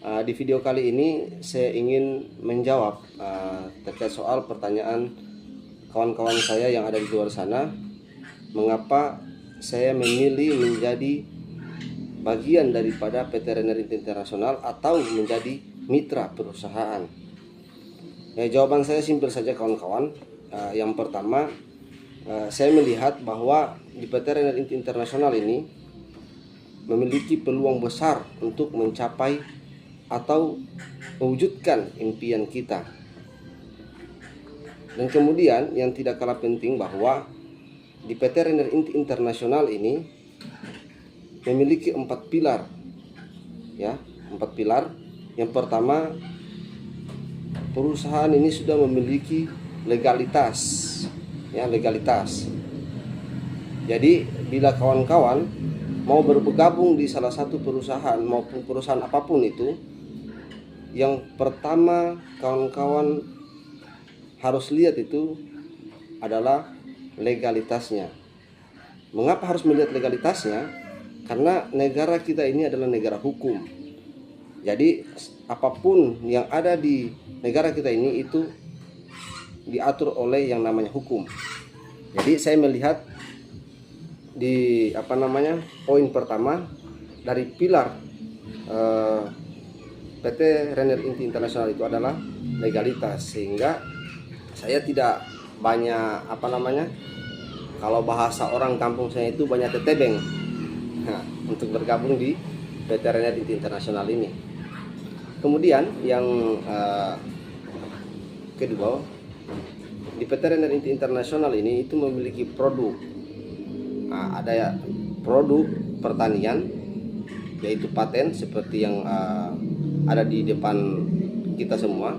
Di video kali ini saya ingin menjawab terkait soal pertanyaan kawan-kawan saya yang ada di luar sana, mengapa saya memilih menjadi bagian daripada PT Renner Internasional atau menjadi mitra perusahaan. Jawaban saya simpel saja kawan-kawan. Yang pertama, saya melihat bahwa di PT Renner Internasional ini memiliki peluang besar untuk mencapai atau mewujudkan impian kita. Dan kemudian yang tidak kalah penting bahwa di PT Renner Internasional ini memiliki 4 pilar. Ya, 4 pilar. Yang pertama, perusahaan ini sudah memiliki legalitas. Ya, legalitas. Jadi bila kawan-kawan mau bergabung di salah satu perusahaan maupun perusahaan apapun itu, yang pertama kawan-kawan harus lihat itu adalah legalitasnya. Mengapa harus melihat legalitasnya? Karena negara kita ini adalah negara hukum. Jadi apapun yang ada di negara kita ini itu diatur oleh yang namanya hukum. Jadi saya melihat di poin pertama dari pilar PT Renner Internasional itu adalah legalitas, sehingga saya tidak banyak kalau bahasa orang kampung saya itu banyak tetebeng untuk bergabung di PT Renner Internasional ini. Kemudian yang kedua, di PT Renner Internasional ini itu memiliki produk. Ada produk pertanian, yaitu paten seperti yang ada di depan kita semua.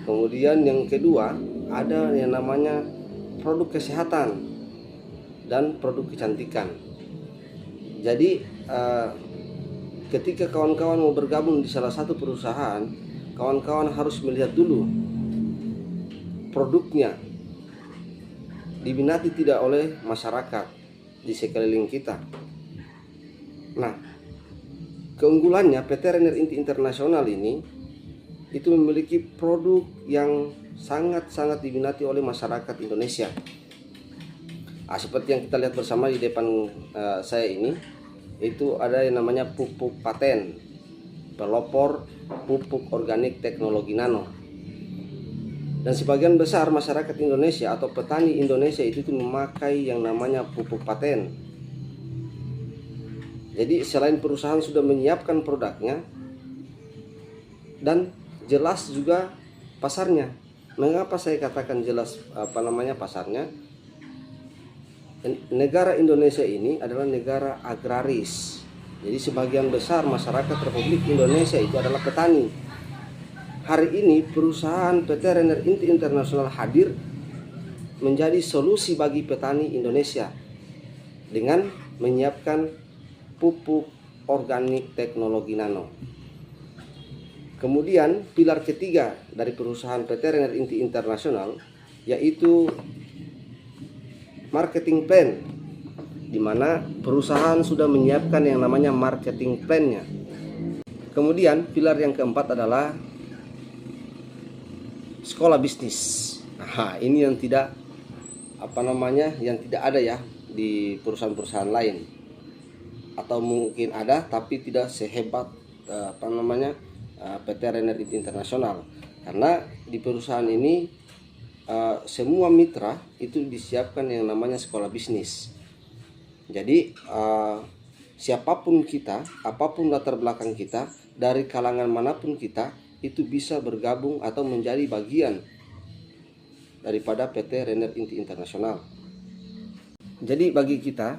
Kemudian yang kedua, ada yang namanya produk kesehatan dan produk kecantikan. Jadi ketika kawan-kawan mau bergabung di salah satu perusahaan, kawan-kawan harus melihat dulu produknya diminati tidak oleh masyarakat di sekeliling kita. Nah, keunggulannya PT Renner Internasional ini itu memiliki produk yang sangat-sangat diminati oleh masyarakat Indonesia. Seperti yang kita lihat bersama di depan saya ini, itu ada yang namanya pupuk paten, pelopor pupuk organik teknologi nano. Dan sebagian besar masyarakat Indonesia atau petani Indonesia itu memakai yang namanya pupuk paten. Jadi selain perusahaan sudah menyiapkan produknya dan jelas juga pasarnya. Mengapa saya katakan jelas pasarnya? Negara Indonesia ini adalah negara agraris. Jadi sebagian besar masyarakat Republik Indonesia itu adalah petani. Hari ini perusahaan PT Renner Internasional hadir menjadi solusi bagi petani Indonesia dengan menyiapkan pupuk organik teknologi nano. Kemudian pilar ketiga dari perusahaan PT Renner Internasional yaitu marketing plan, di mana perusahaan sudah menyiapkan yang namanya marketing plan-nya. Kemudian pilar yang keempat adalah sekolah bisnis. Ini yang tidak yang tidak ada ya di perusahaan-perusahaan lain, atau mungkin ada tapi tidak sehebat PT Renner Internasional. Karena di perusahaan ini semua mitra itu disiapkan yang namanya sekolah bisnis. Jadi siapapun kita, apapun latar belakang kita, dari kalangan manapun kita, itu bisa bergabung atau menjadi bagian daripada PT Renner Internasional. Jadi bagi kita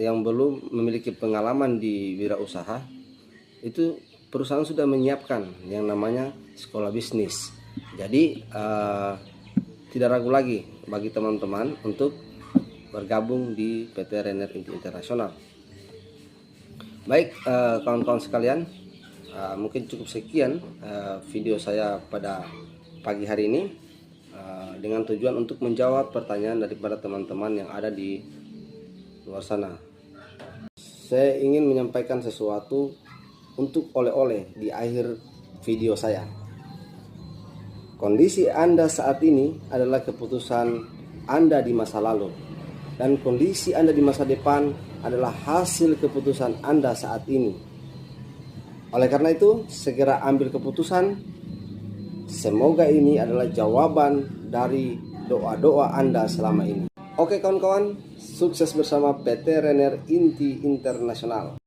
yang belum memiliki pengalaman di wirausaha, itu perusahaan sudah menyiapkan yang namanya sekolah bisnis. Jadi tidak ragu lagi bagi teman-teman untuk bergabung di PT Renner Internasional. Baik kawan-kawan sekalian, mungkin cukup sekian video saya pada pagi hari ini dengan tujuan untuk menjawab pertanyaan daripada teman-teman yang ada di luar sana. Saya ingin menyampaikan sesuatu untuk oleh-oleh di akhir video saya. Kondisi Anda saat ini adalah keputusan Anda di masa lalu, dan kondisi Anda di masa depan adalah hasil keputusan Anda saat ini. Oleh karena itu, segera ambil keputusan. Semoga ini adalah jawaban dari doa-doa Anda selama ini. Oke kawan-kawan, sukses bersama PT Renner Inti Internasional.